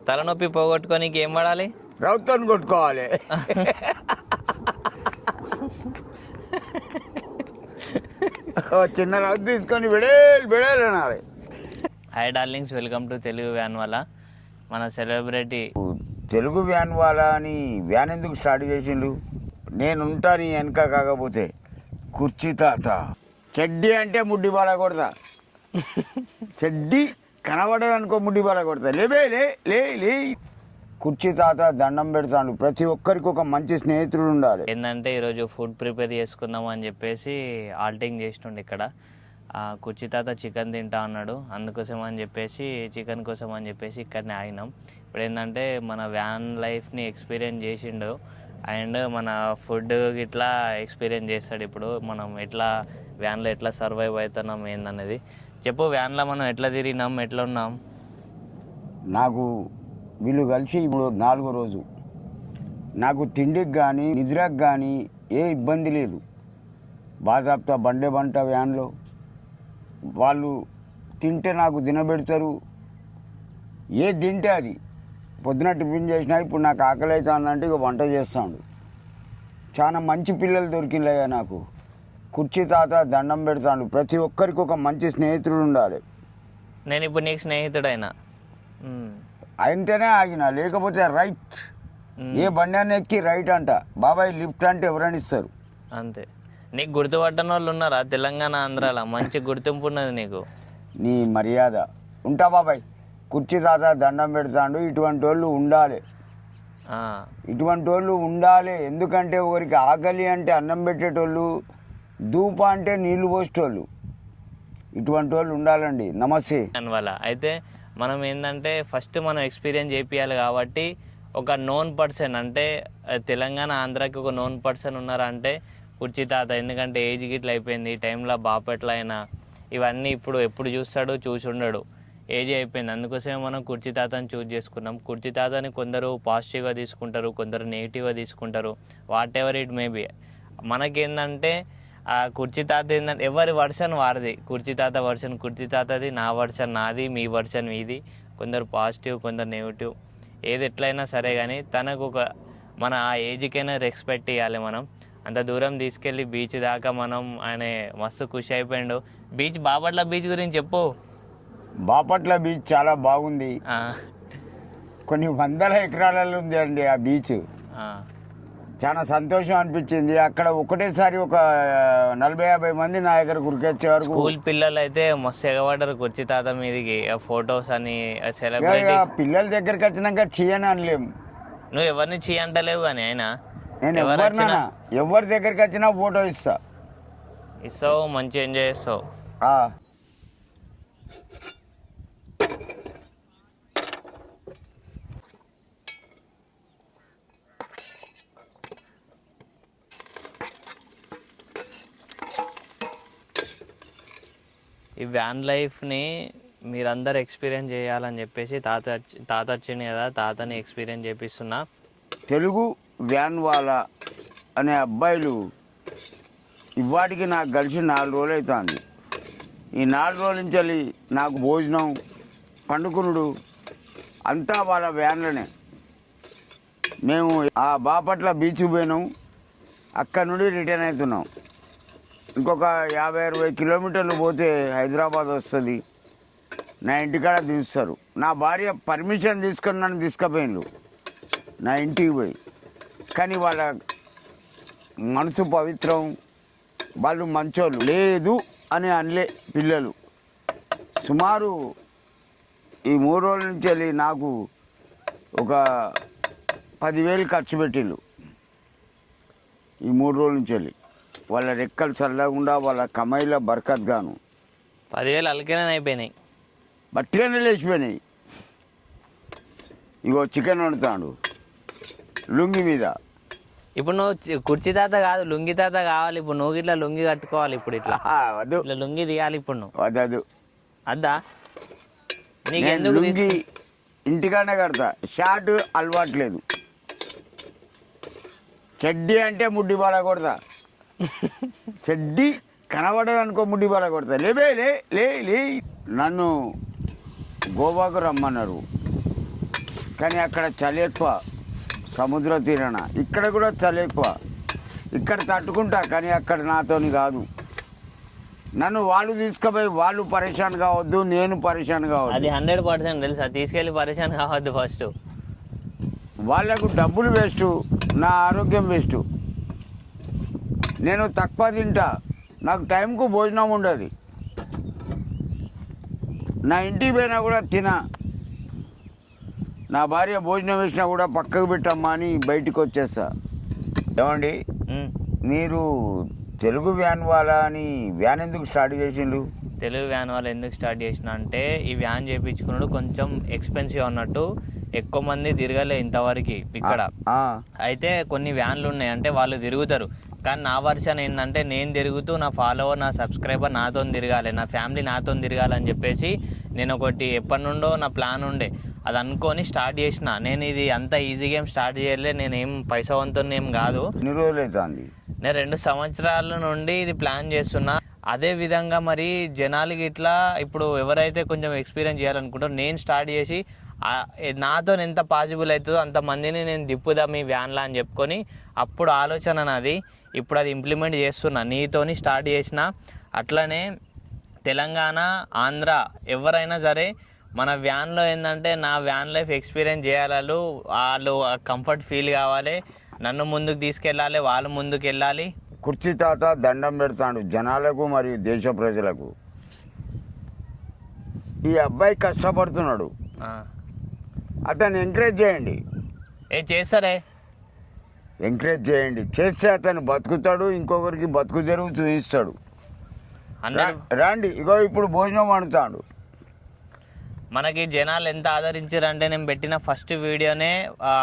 తలనొప్పి పోగొట్టుకోనికి ఏం వాడాలి? రౌతో కొట్టుకోవాలి. చిన్న రౌత్ తీసుకొని బిడేలు అనాలి. Hi darlings, welcome to Telugu van వాళ్ళ. మన సెలబ్రిటీ తెలుగు వ్యాన్ వాళ్ళ అని వ్యాన్ ఎందుకు స్టార్ట్ చేసిండు? నేను ఉంటాను వెనక, కాకపోతే కుర్చీ తాత చెడ్డీ అంటే ముడ్డి బాల కొడతా. చెడ్డీ కనబడదు అనుకో, ముడ్డి బాల కొడతా. లేబే లే లే లే కుర్చీ తాత దండం పెడతాడు. ప్రతి ఒక్కరికి ఒక మంచి స్నేహితుడు ఉండాలి. ఏంటంటే ఈరోజు ఫుడ్ ప్రిపేర్ చేసుకుందాం అని చెప్పేసి ఆల్టింగ్ చేస్తుండే ఇక్కడ. కుర్చీ తాత చికెన్ తింటా అన్నాడు, అందుకోసం అని చెప్పేసి చికెన్ కోసం అని చెప్పేసి ఇక్కడనే ఆగినాం. ఇప్పుడు ఏంటంటే మన వ్యాన్ లైఫ్ని ఎక్స్పీరియన్స్ చేసిండు అండ్ మన ఫుడ్ ఇట్లా ఎక్స్పీరియన్స్ చేస్తాడు. ఇప్పుడు మనం ఎట్లా వ్యాన్లో ఎట్లా సర్వైవ్ అవుతున్నాం ఏందనేది చెప్పు. వ్యాన్లో మనం ఎట్లా తిరిగినాం, ఎట్లా ఉన్నాం? నాకు వీళ్ళు కలిసి ఇప్పుడు 4వ రోజు. నాకు తిండికి కానీ నిద్రకు కానీ ఏ ఇబ్బంది లేదు. బాజాబ్తా బండే బంట వ్యాన్లో వాళ్ళు తింటే నాకు తినబెడతారు. ఏ తింటే అది. పొద్దున టిఫిన్ చేసినా ఇప్పుడు నాకు ఆకలి అవుతుందంటే ఇక వంట చేస్తాడు. చాలా మంచి పిల్లలు దొరికిందయ్యా నాకు. కుర్చీ తాత దండం పెడతాడు. ప్రతి ఒక్కరికి ఒక మంచి స్నేహితుడు ఉండాలి. నేను ఇప్పుడు నీకు స్నేహితుడైనా అయితేనే ఆగిన, లేకపోతే రైట్. ఏ బండి ఎక్కి రైట్ అంట. బాబాయ్ లిఫ్ట్ అంటే ఎవరైనా ఇస్తారు అంతే. నీకు గుర్తుపట్టని వాళ్ళు ఉన్నారా తెలంగాణ ఆంధ్రాలో? మంచి గుర్తింపు ఉన్నది నీకు. నీ మర్యాద ఉంటా బాబాయ్. కుర్చీ తాత దండం పెడతాడు. ఇటువంటి వాళ్ళు ఉండాలి, ఇటువంటి వాళ్ళు ఉండాలి. ఎందుకంటే ఒకరికి ఆకలి అంటే అన్నం పెట్టేటోళ్ళు, ధూప అంటే నీళ్లు పోసేటోళ్ళు, ఇటువంటి వాళ్ళు ఉండాలండి. నమస్తే. దానివల్ల అయితే మనం ఏంటంటే ఫస్ట్ మనం ఎక్స్పీరియన్స్ చేపియాలి కాబట్టి ఒక నోన్ పర్సన్ అంటే తెలంగాణ ఆంధ్రాకి ఒక నోన్ పర్సన్ ఉన్నారంటే కుర్చీ తాత. ఎందుకంటే ఏజ్ గిట్ల అయిపోయింది, ఈ టైంలో బాపట్ల అయినా ఇవన్నీ ఇప్పుడు ఎప్పుడు చూస్తాడు, చూసి ఉండడు, ఏజ్ అయిపోయింది. అందుకోసమే మనం కుర్చీ తాతని చూస్ చేసుకున్నాం. కుర్చీ తాతని కొందరు పాజిటివ్గా తీసుకుంటారు, కొందరు నెగిటివ్గా తీసుకుంటారు. Whatever it maybe. మనకేందంటే ఆ కుర్చీ తాత ఏంటంటే ఎవరి వర్షన్ వారిది. కుర్చీ తాత వర్షన్ కుర్చీ తాతది, నా వర్షన్ నాది, మీ వర్షన్ మీది. కొందరు పాజిటివ్, కొందరు నెగిటివ్. ఏది ఎట్లయినా సరే కానీ తనకు ఒక మన ఆ ఏజ్కైనా రెస్పెక్ట్ ఇవ్వాలి. మనం అంత దూరం తీసుకెళ్ళి బీచ్ దాకా మనం ఆయన మస్తు ఖుషి అయిపోయాడు. బీచ్ బాపట్ల బీచ్ గురించి చెప్పు. బాపట్ల బీచ్ చాలా బాగుంది. కొన్ని వందల ఎకరాలలో ఉంది అండి ఆ బీచ్. చాలా సంతోషం అనిపించింది. అక్కడ ఒకటేసారి ఒక 40-50 మంది నా దగ్గర కురికొచ్చేవారు. స్కూల్ పిల్లలు అయితే మస్తు ఎగబడ్డారు కుర్చీ తాత మీదకి. ఫొటోస్ అని సెలబ్రిటీ పిల్లల దగ్గరికి వచ్చినాక చేయని అనలేము. నువ్వు ఎవరిని చీ అంటలేవు కానీ ఆయన నేను ఎవరి దగ్గరికి వచ్చినా ఫోటో ఇస్తావు, మంచి ఎంజాయ్ చేస్తావు. ఈ వ్యాన్ లైఫ్ని మీరందరూ ఎక్స్పీరియన్స్ చేయాలని చెప్పేసి తాత వచ్చింది కదా, తాతని ఎక్స్పీరియన్స్ చేపిస్తున్నా. తెలుగు వ్యాన్ వాళ్ళ అనే అబ్బాయిలు ఇవాటికి నాకు కలిసి 4 రోజులు అవుతుంది. ఈ 4 రోజుల నుంచి నాకు భోజనం, పండుకునుడు అంతా వాళ్ళ వ్యాన్లోనే. మేము ఆ బాపట్ల బీచ్కి పోయినాం, అక్కడ నుండి రిటర్న్ అవుతున్నాం. ఇంకొక 50-60 కిలోమీటర్లు పోతే హైదరాబాద్ వస్తుంది. నా ఇంటికాడ దించుతారు. నా భార్య పర్మిషన్ తీసుకొని నన్ను తీసుకుపోయిండు నా ఇంటికి పోయి. కానీ వాళ్ళ మనసు పవిత్రం, వాళ్ళు మంచోళ్ళు లేదు అని అనలే పిల్లలు. సుమారు ఈ 3 రోజుల నుంచి నాకు ఒక 10,000 ఖర్చు పెట్టిళ్ళు. ఈ 3 రోజుల నుంచి వాళ్ళ రెక్కలు చల్లకుండా వాళ్ళ కమాయిల బర్కత్ గాను 10,000 అలకనే అయిపోయినాయి, బట్టిగానే లేచిపోయినాయి. ఇగో చికెన్ వండుతాడు లుంగి మీద. ఇప్పుడు నువ్వు కుర్చీ తాత కాదు, లుంగి తాత కావాలి. ఇప్పుడు నువ్వు ఇట్లా లుంగి కట్టుకోవాలి. ఇప్పుడు ఇట్లా వద్దు, ఇట్లా లుంగి తీయాలి. ఇప్పుడు నువ్వు వద్దు. అద్దా నీకెందుకు? లుంగి ఇంటికానే కడతా. షార్ట్ అలవాట్లేదు. చెడ్డీ అంటే ముడ్డి బాల కొడతా. చెడ్డీ కనబడదు అనుకో, ముడ్డి బాల కొడతా. లేబే లే లే లే. నన్ను గోవాకు రమ్మన్నారు. కానీ అక్కడ చలి ఎక్కువ, సముద్ర తీరాన. ఇక్కడ కూడా చలి ఎక్కువ. ఇక్కడ తట్టుకుంటా, కానీ అక్కడ నాతోని కాదు. నన్ను వాళ్ళు తీసుకుపోయి వాళ్ళు పరేషాన్ కావద్దు, నేను పరేషాన్ కావద్దు. అది 100% తెలుసా, తీసుకెళ్ళి పరేషాన్ కావద్దు. ఫస్ట్ వాళ్ళకు డబ్బులు వేస్ట్, నా ఆరోగ్యం వేస్ట్. నేను తక్కువ తింటా, నాకు టైంకు భోజనం ఉండదు. నా ఇంటికి పోయినా కూడా తినా. నా భార్య భోజనం వేసినా కూడా పక్కకు పెట్టమ్మా అని బయటికి వచ్చేస్తా. ఏమండి, మీరు తెలుగు వ్యాన్ వాళ్ళ అని వ్యాన్ ఎందుకు స్టార్ట్ చేసిండు? తెలుగు వ్యాన్ వాళ్ళు ఎందుకు స్టార్ట్ చేసిన అంటే, ఈ వ్యాన్ చేయించుకున్నాడు కొంచెం ఎక్స్పెన్సివ్ అన్నట్టు, ఎక్కువ మంది తిరగలే ఇంతవరకు ఇక్కడ. అయితే కొన్ని వ్యాన్లు ఉన్నాయి, అంటే వాళ్ళు తిరుగుతారు. కానీ నా వర్షన్ ఏంటంటే, నేను తిరుగుతూ నా ఫాలోవర్, నా సబ్స్క్రైబర్ నాతో తిరగాలి, నా ఫ్యామిలీ నాతో తిరగాలని చెప్పేసి నేను ఒకటి ఎప్పటి నుండో నా ప్లాన్ ఉండే. అది అనుకొని స్టార్ట్ చేసిన. నేను ఇది అంత ఈజీగా ఏం స్టార్ట్ చేయలే, నేనేం పైసవంతుని ఏం కాదు. ఎన్ని రోజులు అవుతుంది? నేను 2 సంవత్సరాల నుండి ఇది ప్లాన్ చేస్తున్నా. అదే విధంగా మరి జనాలకి ఇట్లా ఇప్పుడు ఎవరైతే కొంచెం ఎక్స్పీరియన్స్ చేయాలనుకుంటారో, నేను స్టార్ట్ చేసి నాతో ఎంత పాసిబుల్ అవుతుందో అంతమందిని నేను తిప్పుదాం ఈ వ్యాన్లా అని చెప్పుకొని అప్పుడు ఆలోచన నాది. ఇప్పుడు అది ఇంప్లిమెంట్ చేస్తున్నా, నీతోని స్టార్ట్ చేసిన. అట్లనే తెలంగాణ, ఆంధ్ర ఎవరైనా సరే మన వ్యాన్లో ఏంటంటే, నా వ్యాన్ లైఫ్ ఎక్స్పీరియన్స్ చేయాలి. వాళ్ళు కంఫర్ట్ ఫీల్ కావాలి, నన్ను ముందుకు తీసుకెళ్ళాలి, వాళ్ళు ముందుకు వెళ్ళాలి. కుర్చీ తాత దండం పెడతాడు జనాలకు మరియు దేశ ప్రజలకు. ఈ అబ్బాయి కష్టపడుతున్నాడు, అతన్ని ఎంకరేజ్ చేయండి. చేస్తారే, ఎంకరేజ్ చేయండి. చేస్తే అతను బతుకుతాడు, ఇంకొకరికి బతుకు తెరువు చూపిస్తాడు. రండి, ఇగో ఇప్పుడు భోజనం వండుతాడు. మనకి జనాలు ఎంత ఆదరించారంటే, నేను పెట్టిన ఫస్ట్ వీడియోనే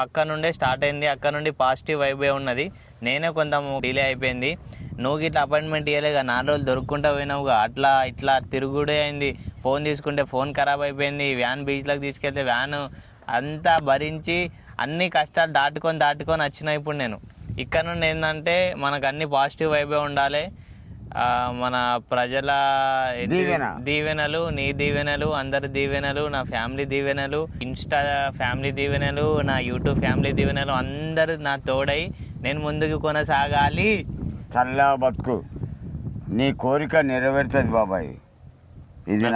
అక్కడ నుండే స్టార్ట్ అయింది. అక్కడ నుండి పాజిటివ్ వైబే ఉన్నది. నేనే కొంత డిలే అయిపోయింది. నువ్వు ఇట్లా అపాయింట్మెంట్ ఇవ్వలేగా, 4 రోజులు దొరుకుంటా పోయినావుగా, అట్లా ఇట్లా తిరుగుడే అయింది. ఫోన్ తీసుకుంటే ఫోన్ ఖరాబ్ అయిపోయింది, వ్యాన్ బీచ్లోకి తీసుకెళ్తే వ్యాన్ అంతా భరించి అన్ని కష్టాలు దాటుకొని వచ్చిన. ఇప్పుడు నేను ఇక్కడ నుండి ఏంటంటే, మనకు అన్ని పాజిటివ్ వైబే ఉండాలి. మన ప్రజల దీవెనలు, నీ దీవెనలు, అందరి దీవెనలు, నా ఫ్యామిలీ దీవెనలు, ఇన్స్టా ఫ్యామిలీ దీవెనలు, నా యూట్యూబ్ ఫ్యామిలీ దీవెనలు, అందరూ నా తోడై నేను ముందుకు కొనసాగాలి. చల్లా బతుకు, నీ కోరిక నెరవేరుతుంది బాబాయ్. ఇది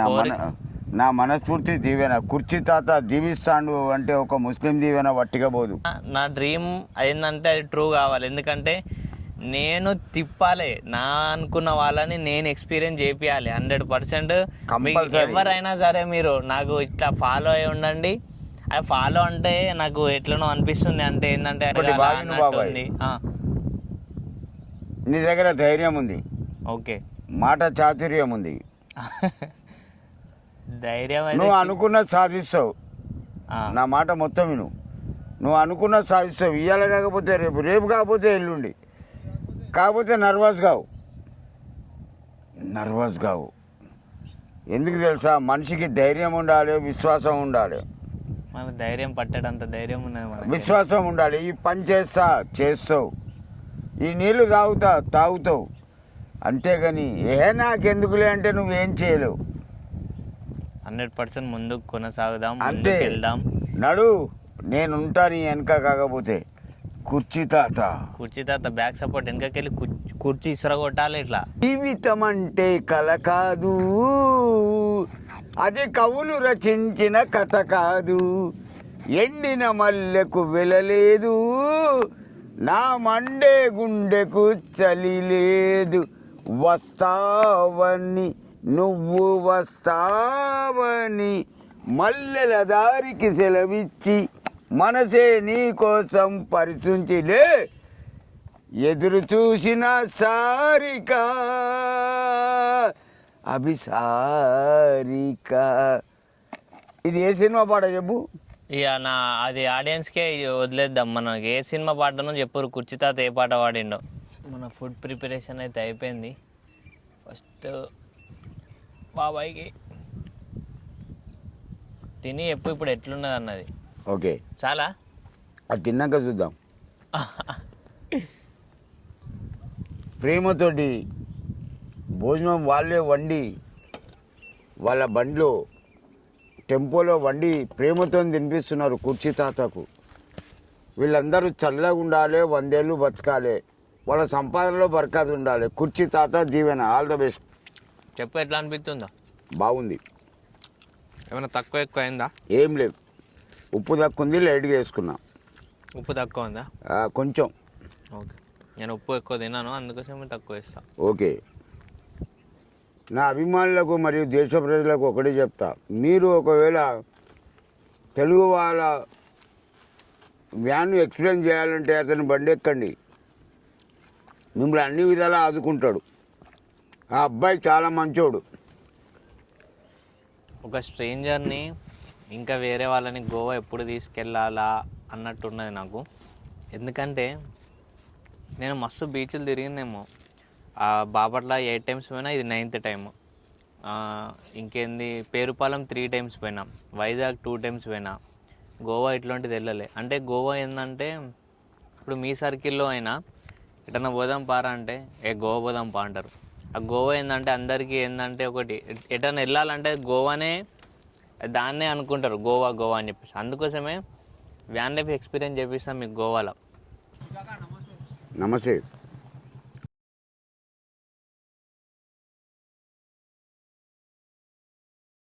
నా మనస్ఫూర్తి దీవెన. కుర్చీ తాత దీవిస్తాడు అంటే ఒక ముస్లిం దీవెన వట్టిగా పోదు. నా డ్రీమ్ ఏంటంటే అది ట్రూ కావాలి. ఎందుకంటే నేను తిప్పాలి, నా అనుకున్న వాళ్ళని నేను ఎక్స్పీరియన్స్ చేపియాలి 100%. ఎవరైనా సరే మీరు నాకు ఇట్లా ఫాలో అయి ఉండండి. అది ఫాలో అంటే నాకు ఎట్లనో అనిపిస్తుంది. అంటే ఏంటంటే నీ దగ్గర ధైర్యం ఉంది, ఓకే, మాట చాతుర్యం ఉంది. ధైర్యం నువ్వు అనుకున్నది సాధిస్తావు. నా మాట మొత్తం విను. నువ్వు అనుకున్నది సాధిస్తావు. ఇవాళ కాకపోతే రేపు, రేపు కాకపోతే ఎల్లుండి. కాకపోతే నర్వస్ కావు. ఎందుకు తెలుసా? మనిషికి ధైర్యం ఉండాలి, విశ్వాసం ఉండాలి. మనకు ధైర్యం పట్టేటంత ధైర్యం ఉన్నది, విశ్వాసం ఉండాలి. ఈ పని చేస్తావు, ఈ నీళ్లు తాగుతావు. అంతేగాని నాకెందుకులే అంటే నువ్వేం చేయలేవు. 100% ముందుకు కొనసాగుదాం, అంతే. వెళ్దాం. నడు, నేనుంటా నీ వెనక. కాకపోతే కుర్చీ తాత బ్యాక్ సపోర్ట్ వెనకకెళ్ళి కుర్చీ ఇసరగొట్టాలి. ఇట్లా జీవితం అంటే కల కాదు, అది కవులు రచించిన కథ కాదు. ఎండిన మల్లెకు వెలలేదు, నా మండే గుండెకు చలి లేదు. వస్తావని నువ్వు వస్తావని మల్లెల దారికి సెలవిచ్చి మనసే నీ కోసం పరిశుంచిలే ఎదురు చూసిన సారిక అభిసారిక. ఇది ఏ సినిమా పాట చెప్పు? ఇక అది ఆడియన్స్కే వదిలేద్దాం. మనకి ఏ సినిమా పాటనో చెప్పరు. కుర్చీ తాత ఏ పాట పాడిండో. మన ఫుడ్ ప్రిపరేషన్ అయితే అయిపోయింది. ఫస్ట్ బాబాయ్కి తిని ఇప్పుడు ఎట్లున్నది అన్నది. ఓకే, చాలా అది తిన్నాక చూద్దాం. ప్రేమతోటి భోజనం వాళ్ళే వండి వాళ్ళ బండిలో టెంపోలో వండి ప్రేమతో తినిపిస్తున్నారు కుర్చీ తాతకు. వీళ్ళందరూ చల్లగా ఉండాలి, 100 ఏళ్ళు బతకాలి, వాళ్ళ సంపాదనలో బరకత్ ఉండాలి. కుర్చీ తాత దీవెన. All the best. చెప్పు ఎట్లా అనిపిస్తుందో? బాగుంది. ఏమైనా తక్కువ ఎక్కువ అయిందా? ఏం లేదు, ఉప్పు తక్కువ ఉంది, లైట్గా వేసుకున్నా. ఉప్పు తక్కువ ఉందా? కొంచెం. ఓకే, నేను ఉప్పు ఎక్కువ తిన్నాను, అందుకోసం తక్కువ వేస్తా. ఓకే. నా అభిమానులకు మరియు దేశ ప్రజలకు ఒకటే చెప్తా, మీరు ఒకవేళ తెలుగు వాళ్ళ వ్యాన్ ఎక్స్ప్లెయిన్ చేయాలంటే అతని బండి ఎక్కండి, మిమ్మల్ని అన్ని విధాలా ఆదుకుంటాడు. ఆ అబ్బాయి చాలా మంచోడు. ఒక స్ట్రేంజర్ని ఇంకా వేరే వాళ్ళని గోవా ఎప్పుడు తీసుకెళ్ళాలా అన్నట్టున్నది నాకు. ఎందుకంటే నేను మస్తు బీచ్లు తిరిగినేమో. బాపట్ల 8 times పోయినా, ఇది 9th time. ఇంకేంది, పేరుపాలెం 3 times పోయినా, వైజాగ్ 2 times పోయినా, గోవా ఇట్లాంటిది వెళ్ళలే. అంటే గోవా ఏంటంటే ఇప్పుడు మీ సర్కిల్లో అయినా ఎటన్నా పోదాం పారా అంటే గోవా పోదాం పా అంటారు. ఆ గోవా ఏంటంటే అందరికీ ఏంటంటే ఒకటి ఎటన్నా వెళ్ళాలంటే గోవానే దాన్నే అనుకుంటారు, గోవా గోవా అని చెప్పేసి. అందుకోసమే వ్యాన్ లైఫ్ ఎక్స్పీరియన్స్ చేపిస్తాం మీకు గోవాలో. నమస్తే.